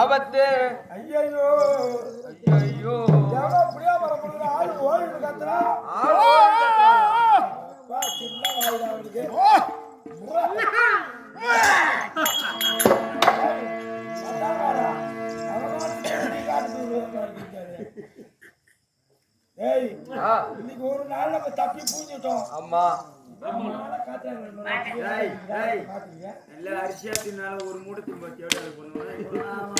ஆபத்து. ஐயோ ஐயோ எவ்வளோ புரியா வரப்படுற ஆள் ஓடிட்டு கத்துறா. சின்ன வாயிடா அவனுக்கு. ஏய் இன்னைக்கு ஒரு நாள் நம்ம தப்பி பூஞ்சிட்டோம். ஆமா எல்லா அரிசியா தின்னால ஒரு மூட்டை திம்பத்தி எவ்வளவு பண்ணுவோம்.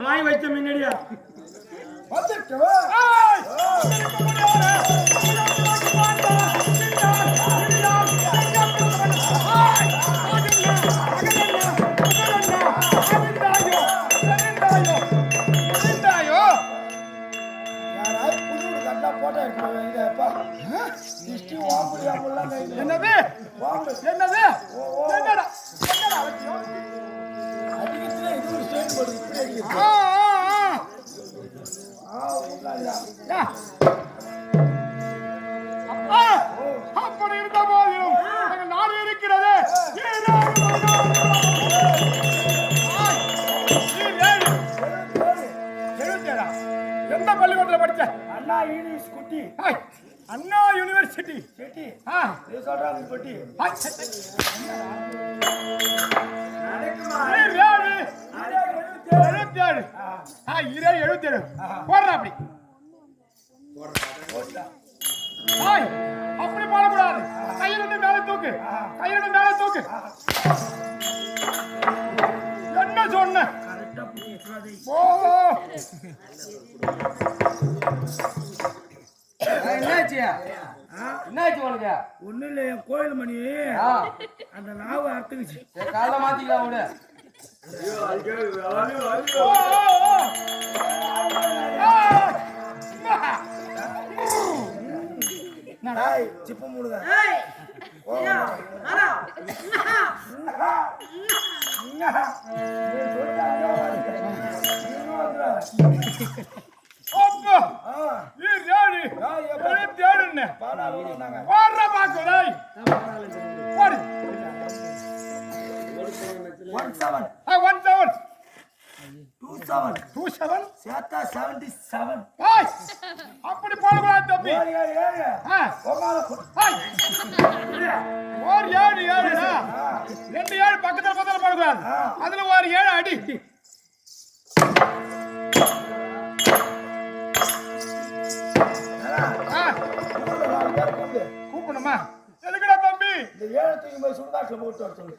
வாங்கி வச்ச முன்னாடியா என்னது என்னது அப்படி இருந்த போதிலும் நாடு இருக்கிறது. எந்த பள்ளிக்கூடத்தில் படிச்ச? அண்ணா யூனிவர்சிட்டி. அண்ணா யூனிவர்சிட்டி சொல்றாங்க. 67 77 போடுறா அப்படி ஹாய் அப்படி போடக்கூடாது கையிலிருந்து மேல தூக்கு கையிலிருந்து மேல தூக்கு என்ன சொன்ன ஓ என்னாச்சு என்னாச்சு உனக்கு ஒண்ணு இல்ல என் கோயில் மணி அந்த நாவு அறுத்துக்குச்சு காலைல மாத்திக்கலாம் விடு ஐயோ ஐயோ ஓ நாய் சிப்பு மூடுங்க அப்பா நீ ராணி தேடுன்னு போடுற பாக்கு ராய் போடு 17 27 சேத்தா 77 ஹாய் அப்படி போடக்கூடாது தம்பி ஒரு 7 7 ரெண்டு 7 பக்கத்துல பக்கத்துல போடக்கூடாது அதுல ஒரு 7 அடி கூப்பிடணுமா எதுக்குடா தம்பி இந்த ஏழை தூக்கி போய் சுடுகாட்டுல போட்டு வர சொல்லு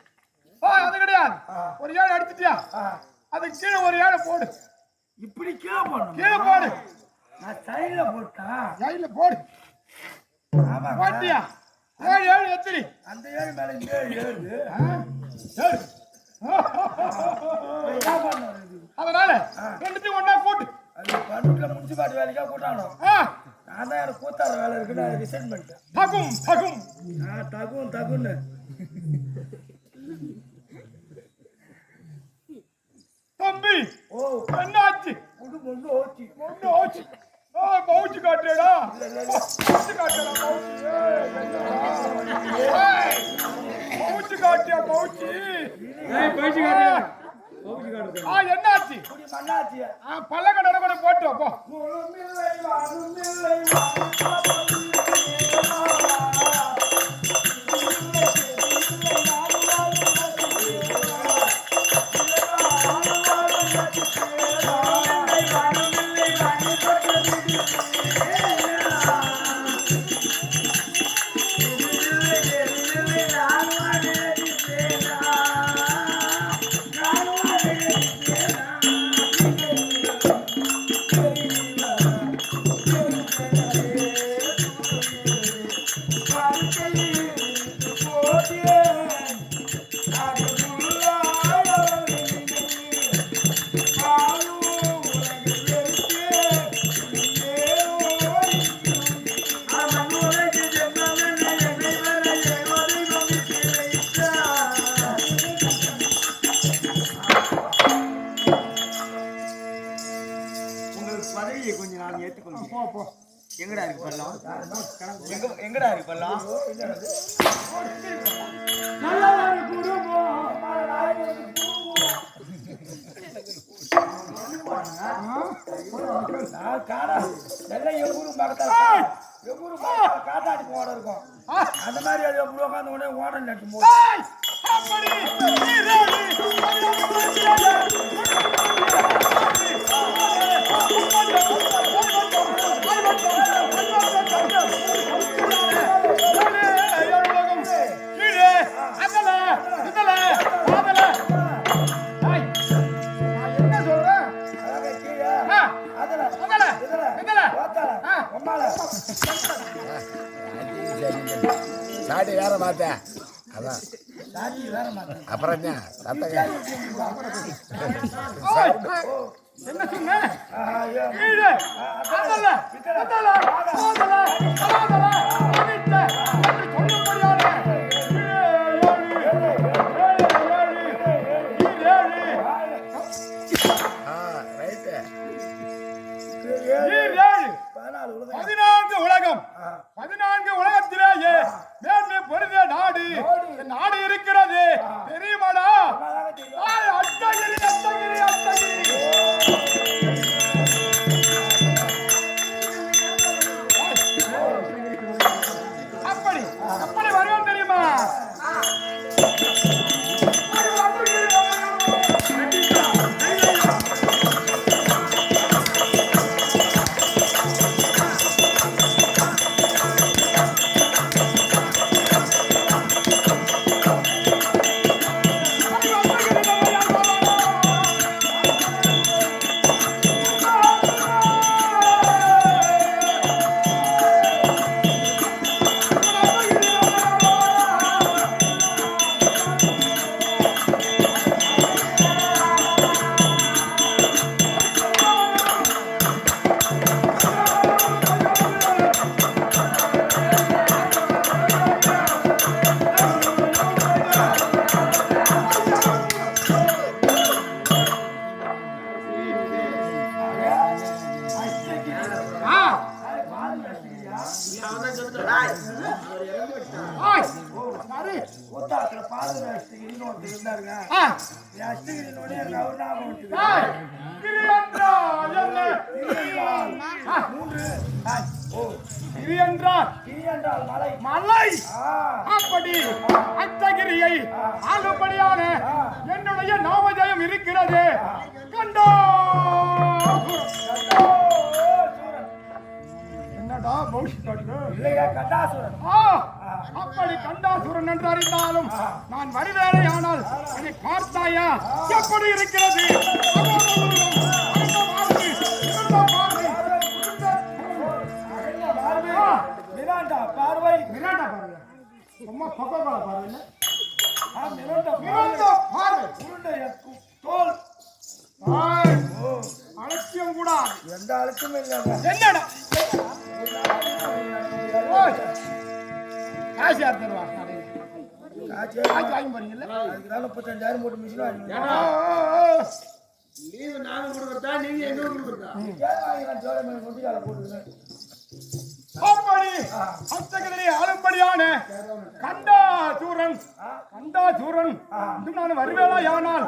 அது கிடையாது ஒரு 7 அடிச்சிட்டியா அதுக்கு கீழே ஒரு 7 போடு இப்படி கீழே போடணும் கீழே போடு நான் சைடுல போட்டேன் சைடுல போடு ஆமா போட்டியா 7 எத்திரி அந்த ஏழு மேல இந்த ஏழு அதனால ரெண்டுத்தையும் ஒண்ணா கூட்டு அது பண்ருட்ல முனிசிபாலிட்டி வேலைக்கா கூட்டானோ நான் தான் எனக்கு கூத்தார வேலை இருக்கு நான் ரிசைன் பண்ணிட்டேன் தகுன்னு தம்பி ஓ என்னாச்சு ஒண்ணு ஓச்சி பவுச்சு காட்டுறா பவுச்சு காட்டியா பவுச்சு என்னாச்சு மண்ணாச்சி பல்லக்கடை கூட போட்டு அப்போ எங்கடா இருக்கு பள்ளம் எங்கடா இருக்கு பள்ளம் காத்தாடி போட இருக்கும் அந்த மாதிரி அது எப்படி உட்காந்து உடனே ஓடம் நட்டு சாட்டி வேற மாத்த அதான் அப்புறம் என்ன சத்தங்க என்ன சொன்ன உலகம் 14 உலகத்திலேயே மேன்மை பொருந்திய நாடு நாடு இருக்கிறது தெரியுமாடா அத்தகிரி அத்தகிரி அத்தகிரி அப்படி அப்படி வருவோம் தெரியுமா மாதவ அஷ்டகிரின்னு ஒருத்தர் இருந்தாருங்க. ஆ. அஷ்டகிரினோட எனக்கு அவர் ஞாபகம் வந்துது. ஏய், கிரி என்றால் என்ன? மூன்று கிரி என்றால் கிரி என்றால் மலை. மலை. ஆ, அப்படி அஷ்டகிரியை ஆளும்படியான என்னுடைய நாமஜயம் இருக்கிறது. கண்டோ என்னடா பௌஷிக்காடு? இல்லையா கண்டாசுரன். அப்படி கண்டாசுரன் என்று அறிந்தாலும் நான் வருவேனையானால் என்னை பார்த்தாயா? எப்படி இருக்கிறது? மிராண்டா பார்வை. மிராண்டா பாருங்க, சும்மா கொக்கோகோலா பாருங்க. மிராண்டா மிராண்டா பாரு. உருண்டைய தோல். அலட்சியம் கூட எந்த அழுத்தமும் இல்லைங்க. என்னடா காசு யார் தருவா? காசு காசு வாங்கி போறீங்கல்ல? அதுக்குதான் 35,000 போட்டு மிஷின் வாங்கினேன். லீவு நாங்க கொடுக்குறதா நீங்க எங்க கொடுக்குறதா? வாங்கினேன் ஜோடி மேல கொண்டு போட்டுக்கிறேன். அப்படி அஷ்டகிரி ஆளும்படியான கண்டாசூரன் நான் வருவேளா யானால்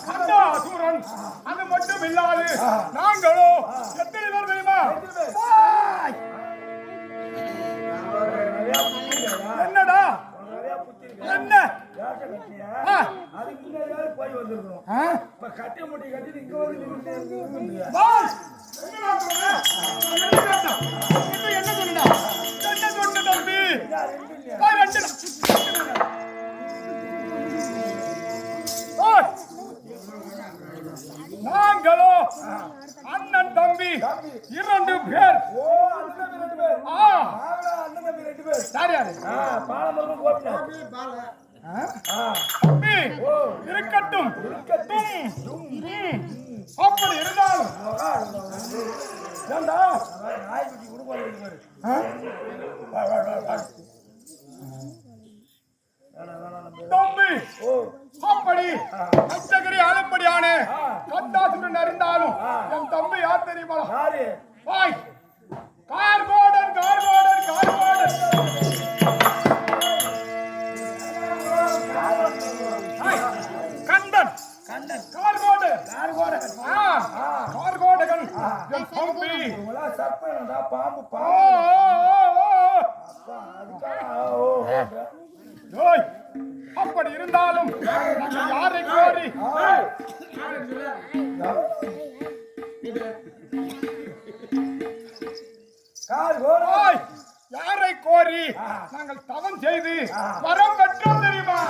கண்டாசூரன் அது மட்டும் இல்லாது நாங்களோ எத்தனை பேர் தெரியுமா? என்னடா என்ன அதுக்கு முன்னாடி போய் வந்திருக்கணும். இப்ப கட்டி முட்டி கட்டி இங்க வந்து என்ன சொன்னா என்ன சொன்ன தம்பி? நாங்களோ அண்ணன் தம்பி 2 பேர். இருக்கட்டும் அப்படி இருந்தாலும் நாய்க்குட்டி குடும்பம் தம்பி அப்படி அஷ்டகிரி ஆளும்படியான கண்டாசுரன் அறிந்தாலும் என் தம்பி யார் தெரியுமா? வாய் கார்கோடன் கண்டன் கார்கோடகன் என் தம்பி. பாம்பு அப்படி இருந்தாலும் யாரை கோரி யாரை கோரி நாங்கள் தவம் செய்து வரம் பெற்றோம் தெரியுமா?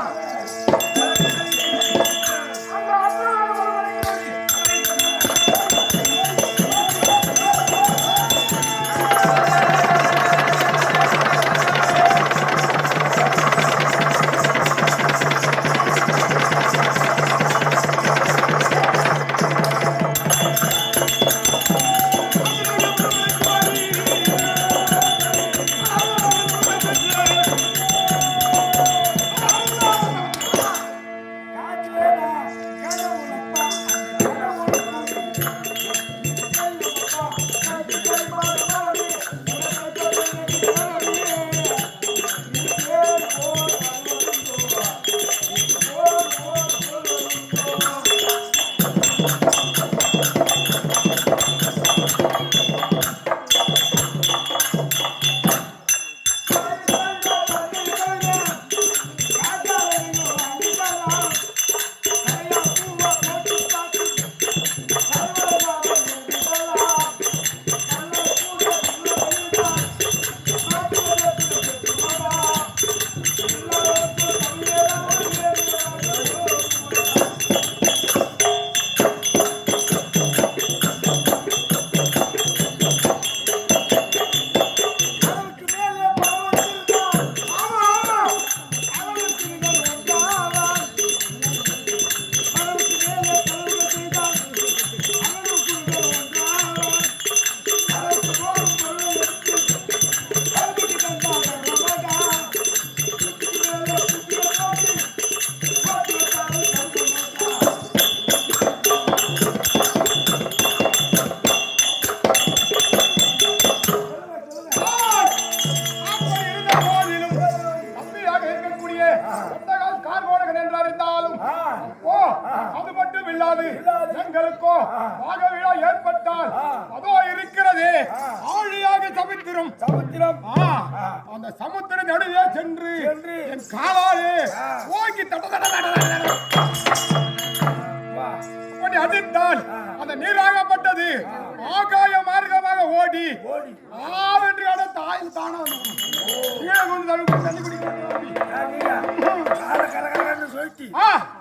இல்லாது எங்களுக்கோ மாக விழா ஏற்பட்டால் அதோ இருக்கிறது ஆழியாக சமுத்திரம். அந்த சமுத்திர நடுவே சென்று என் காலாலே ஓங்கி அடித்தால் அந்த நீராகப்பட்டது ஆகாய மார்க்கமாக ஓடி ஆவென்று அடுத்த ஆயுள் தானா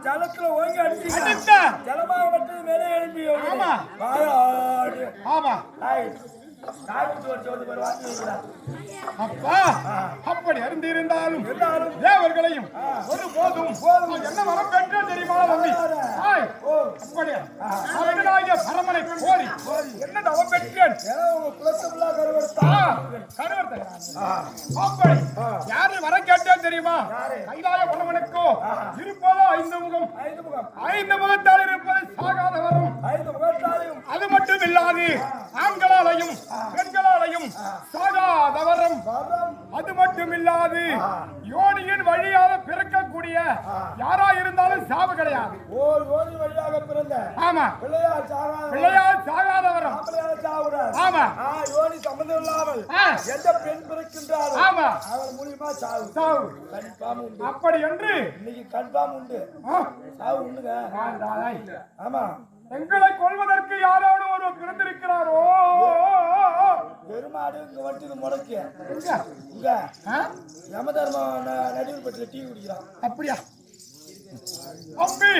ஜலத்துல ஓங்கி அடிச்ச ஜலமாகப்பட்டது மேலே எழுப்பி. ஆமா அப்பா அப்படி அறிந்திருந்தாலும் தேவர்களையும் ஒரு போதும் என்ன வரம் பெற்ற தெரியுமா தம்பி? அப்படியே பரமனை கோரி என்ன தவம் பெற்றேன் அப்படி யாரை வர கேட்டேன் தெரியுமா? கைலாய பரமனுக்கோ இருப்பதோ 5 முகம். 5 முகத்தால் இருப்பது சாகாத வரும். அது மட்டும் இல்லாது ஆண்களாலையும் பெண்களாலையும் சாகாத வரம். அது மட்டும் இல்லாது யோனியின் வழியாக பிறக்கக்கூடிய யாரா இருந்தாலும் சாவு கிடையாது. வழியாக பிறந்த ஆமா பிள்ளையால் சாகாத வரம். ஆமா யோனி சம்பந்தம் இல்லாமல் எந்த பெண் பிறக்கின்றாலும் ஆமா அவர் மூலியமா சாவு கன்ஃபார்ம் உண்டு. அப்படி என்று இன்னைக்கு கன்ஃபார்ம் உண்டு. சாவு உண்டுங்க. ஆமா எங்களை கொள்வதற்கு யாரோடு ஒரு பிறந்திருக்கிறாரோ பெருமாடு இங்க வந்துட்டு முடக்கு இங்க யமதர்ம நடுவில் பற்றி டீ குடிக்கிறான். அப்படியா அம்பி?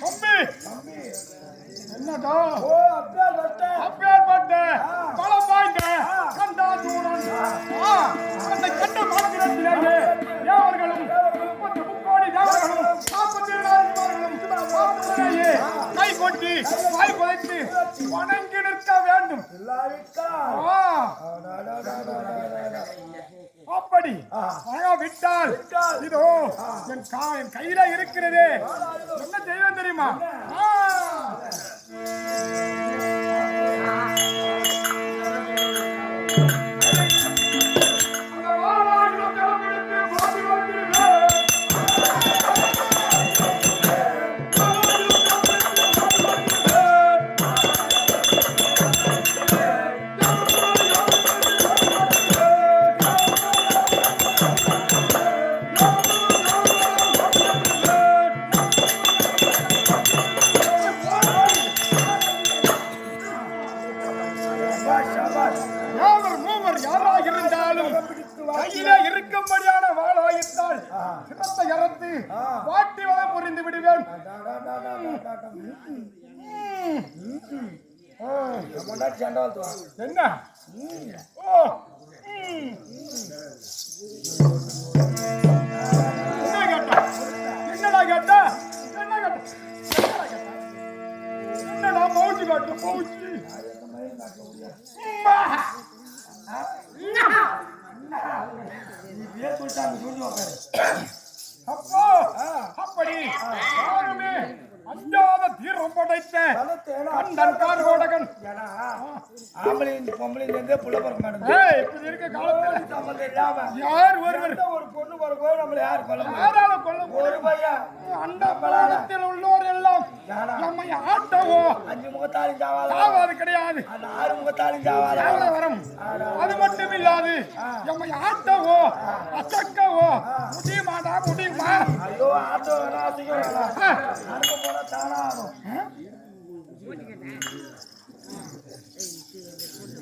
அம்பி என்னடா? அப்பேற்பட்ட பலம் வாய்ந்த கண்டா தூரன் அந்த கண்ட மாத்திரத்திலேயே தேவர்களும் 30 கோடி தேவர்களும் 44 கை கொட்டி வாய் குலைத்து வணங்கி நிற்க வேண்டும். அப்படி விட்டால் இதோ என் கையில இருக்கிறது. என்ன செய்வேன் தெரியுமா? கையிலே இருக்கும்படியான வாழாயிட்டால் சிவத்தை அறுத்து வாட்டி வளம் புரிந்து விடுவேன். என்ன என்னடா கேட்டா? என்னடா பவுச்சு காட்டு பவுச்சு? அப்படி யாருமே அஞ்சாத தீரம் படைத்த கண்டன் கார்கோடகன் ஆம்பளையும் பொம்பளையும் இருந்தே புள்ள பிறக்க மாட்டேங்குது. இப்படி இருக்க காலத்துல சம்பந்தம் இல்லாம யார் ஒருவர் ஒரு பொண்ணு பிறக்கோ நம்மள யாரு யாரால கொல்ல ஒரு பையன் அந்த காலத்தில் உள்ளோர் எல்லாம் நம்மை ஆட்டவோ 5 முகத்தாலும் சாவாது கிடையாது. அந்த 6 முகத்தாலும் சாவாது வரும். அது மட்டும் இல்லாது நம்மை ஆட்டவோ அசக்கவோ முடியுமாடா? முடியுமா? ஐயோ ஆட்டோ நடக்க போனா தானா ஆகும்.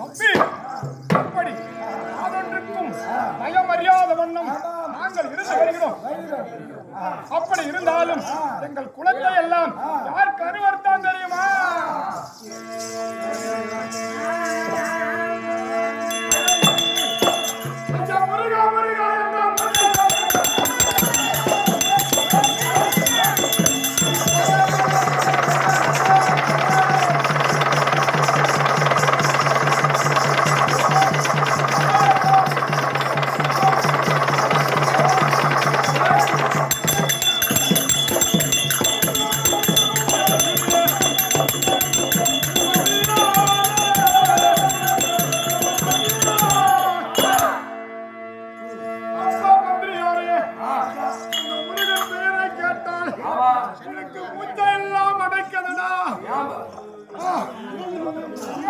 அப்படி அதொன்றுக்கும் பயம் அறியாத வண்ணம் நாங்கள் இருந்து வருகிறோம். அப்படி இருந்தாலும் எங்கள் குலத்தை எல்லாம் யார் கருவர்த்தான் தெரியுமா?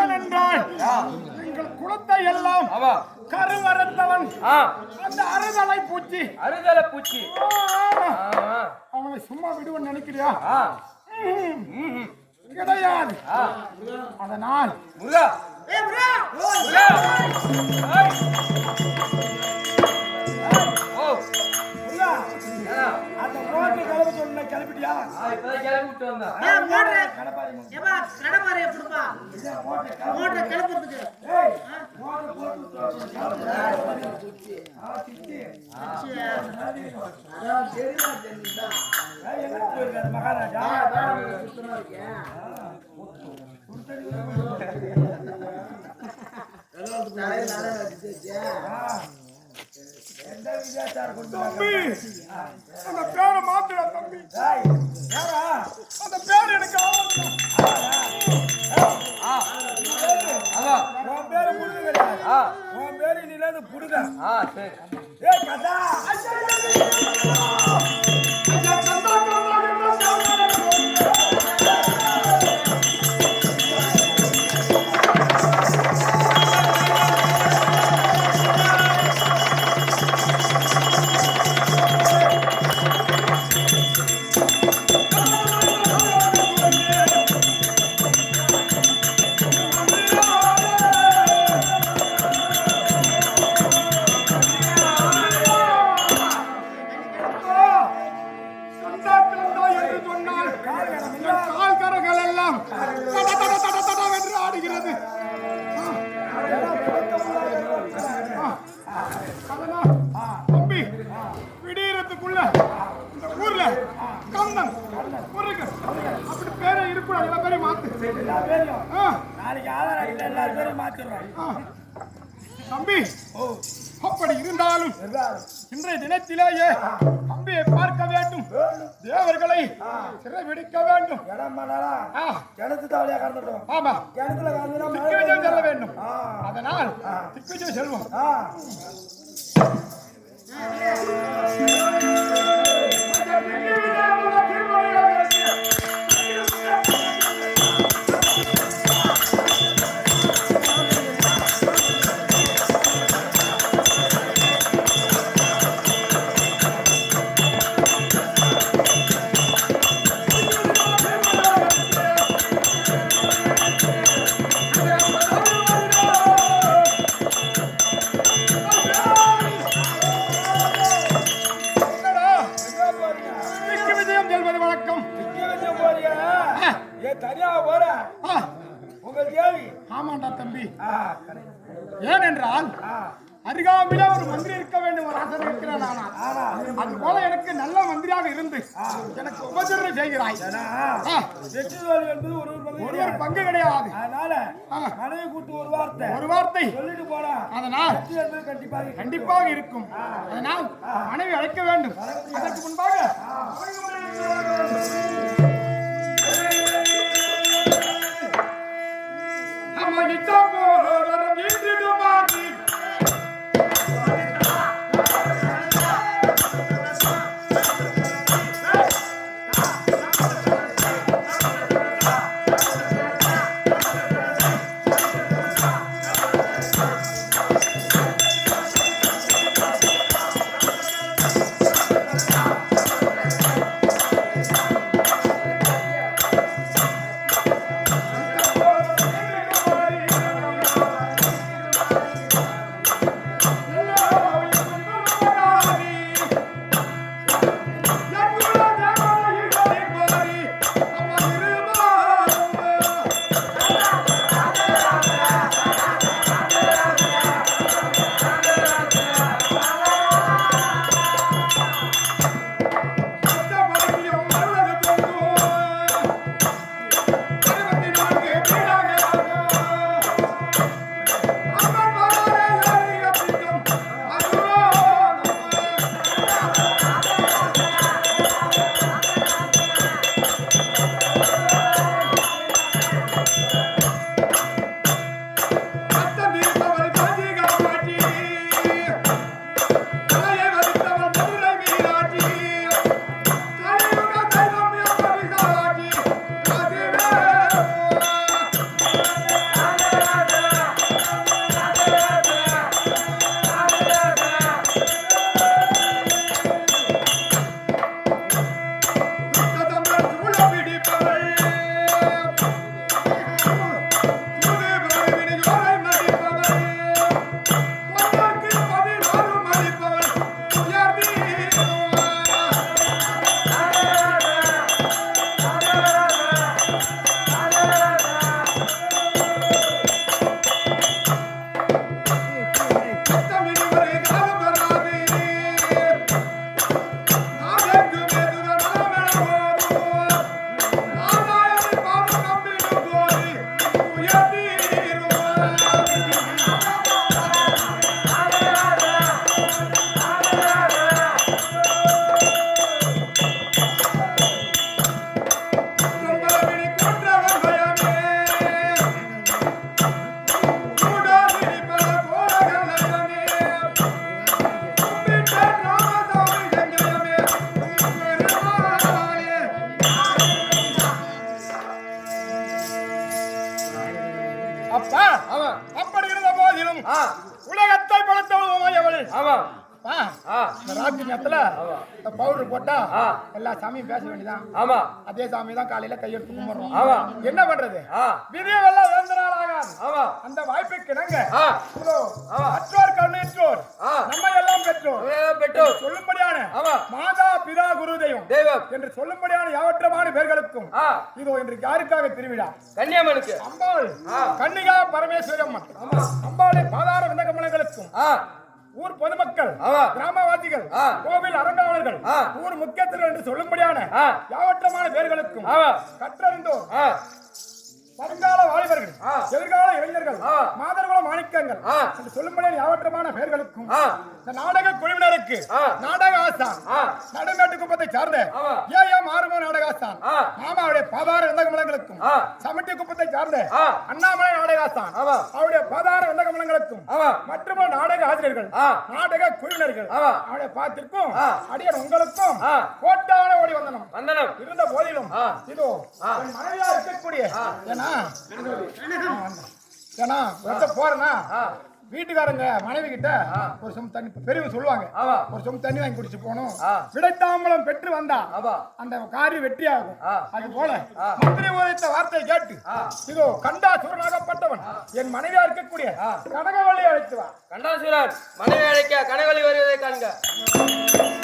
ஏனென்றால் எங்கள் குலத்தை எல்லாம் ஆமா கருவறுத்தவன் அந்த அறுதலை பூச்சி அறுதலை பூச்சி அவனை சும்மா விடுவன் நினைக்கிறியா? கிடையாது. அதனால் முருகா முருகா ஓ அந்த ஓட்டு கிளம்ப சொன்ன கிளப்பிட்டியா? இப்பதான் கிளம்பி விட்டு வந்தேன். மகாராஜா எந்த விஜயாச்சாரம் கொண்டு தம்பி அந்த பேரை மாத்துற தம்பி. அந்த பேர் எனக்கு உன் பேரு புடுங்க கிடையாது. உன் பேரு நீ புடுங்க. சரி ஏ கதா கால்கரங்கள் எல்லாம் என்று ஆடுகிறது. தம்பி விடியறதுக்குள்ள இந்த ஊர்ல கந்தன் முருகன் அப்படி பேரை இருக்கக்கூடாது. எல்லா பேரையும் மாத்து. எல்லா பேரையும் நாளைக்கு ஆதார் அடியில் எல்லா பேரையும் மாத்திடுறோம். தம்பி அப்படி இருந்தாலும் இன்றைய தினத்திலேயே தம்பியை பார்க்க வேண்டும். தேவர்களை சிறைபிடிக்க வேண்டும். இடம் பண்ணலாம். கிணத்து தாவலியா கறந்துட்டோம். ஆமா கிணத்துல திக்விஜயம் செல்ல வேண்டும். அதனால் திக்விஜயம் செல்வோம். ஆமாண்டா தம்பி. ஏனென்றால் அருகாமையிலே ஒரு மந்திரி இருக்க வேண்டும். ஒரு ஆசை இருக்கிறேன். அது போல எனக்கு நல்ல மந்திரியாக இருந்து எனக்கு உபசரணை செய்கிறாய். ஒரு பங்கு கிடையாது. அதனால மனைவி கூட்டு ஒரு வார்த்தை சொல்லிட்டு போனா அதனால் கண்டிப்பாக இருக்கும். அதனால் மனைவி அழைக்க வேண்டும். அதற்கு முன்பாக அப்பா ஆமா அப்படி இருந்த போதிலும் ஆ உலகத்தை படைத்தவள் ஆமா அப்பா ஆ இந்த ராத்திரி நேரத்துல பவுடர் போட்டா ஆ. எல்லா சாமியும் பேச வேண்டியதான். ஆமா அதே சாமி தான் காலையில கையெடுத்து கும்பிடுறோம். ஆமா. என்ன பண்றது? ஆ விதியெல்லாம் இழந்த நாள் ஆகாது. ஆமா அந்த வாய்ப்புக்கு நாங்க ஆ ஆமா அற்றோர் கண்ணேற்றோர் ஆ நம்ம எல்லாம் பெற்றோர் பெற்றோர் சொல்லும்படியான ஆமா மாதா பிதா குரு தெய்வம் தெய்வம் என்று சொல்லும்படியான யாவற்றமான பேர்களுக்கும் ஆ இதோ இன்று யாருக்காக திருவிழா? கன்னியம்மனுக்கு அம்பாள் ஆ. கன்னிகா பரமேஸ்வரி அம்மன் அம்பாளை பாதார விந்தகமலங்களுக்கும் ஆ ஊர் பொதுமக்கள் ஆமா. கிராமவாசிகள் ஆ. கோவில் அரங்காவலர்கள் ஆ. ஊர் முக்கியத்தினர் என்று சொல்லும்படியான ஆ. யாவற்றமான பேர்களுக்கும் ஆமா கற்றறிந்தோர் ஆ வருங்கால வாலிபர்கள் ஆ. எதிர்கால இளைஞர்கள் ஆ. மாதர்குல மாணிக்கங்கள் ஆ. என்று சொல்லும்படியான யாவற்றமான பேர்களுக்கும் ஆ இந்த நாடக குழுவினருக்கு ஆ. நாடக ஆசான் ஆ நடுமேட்டு குப்பத்தை சார்ந்த ஆமா. ஏஎம் ஆறுமோ நாடக ஆசான் ஆ மாமாவுடைய பாதார விந்தகமலங்களுக்கும் ஆ சமட்டி குப்பத்தை சார்ந்த ஆ அண்ணாமலை நாடக ஆசான் ஆமா அவருடைய பாதார விந்தகமலங்களுக்கும் ஆமா மற்றும் நாடக ஆசிரியர்கள் ஆ நாடக குழுவினர்கள் ஆமா. அவருடைய பாத்திற்கும் ஆ. அடியன் உங்களுக்கும் ஆ. கோட்டான ஓடி வந்தனம் வந்தனம் இருந்த போதிலும் ஆ. இதோ ஆ. என் மனைவியா இருக்கக்கூடிய ஏன்னா ஒருத்த போறேன்னா ஆ வீட்டுக்காரங்க மனைவி கிட்ட ஒரு சொம் தண்ணி பெரியவங்க சொல்லுவாங்க ஆமா ஒரு சொம் தண்ணி வாங்கி குடிச்சு போகணும் ஆ. விடைத்தாம்பலம் பெற்று வந்தா ஆமா அந்த காரியம் வெற்றி ஆகும் ஆ. அது போல ஆ. மந்திரி உரைத்த வார்த்தையை கேட்டு ஆ. இதோ கண்டா சூரனாகப்பட்டவன் என் மனைவியா இருக்கக்கூடிய ஆ. கனகவள்ளி அழைத்து வா. கண்டாசுரன் மனைவி அழைக்க கனவழி வருவதை காண்க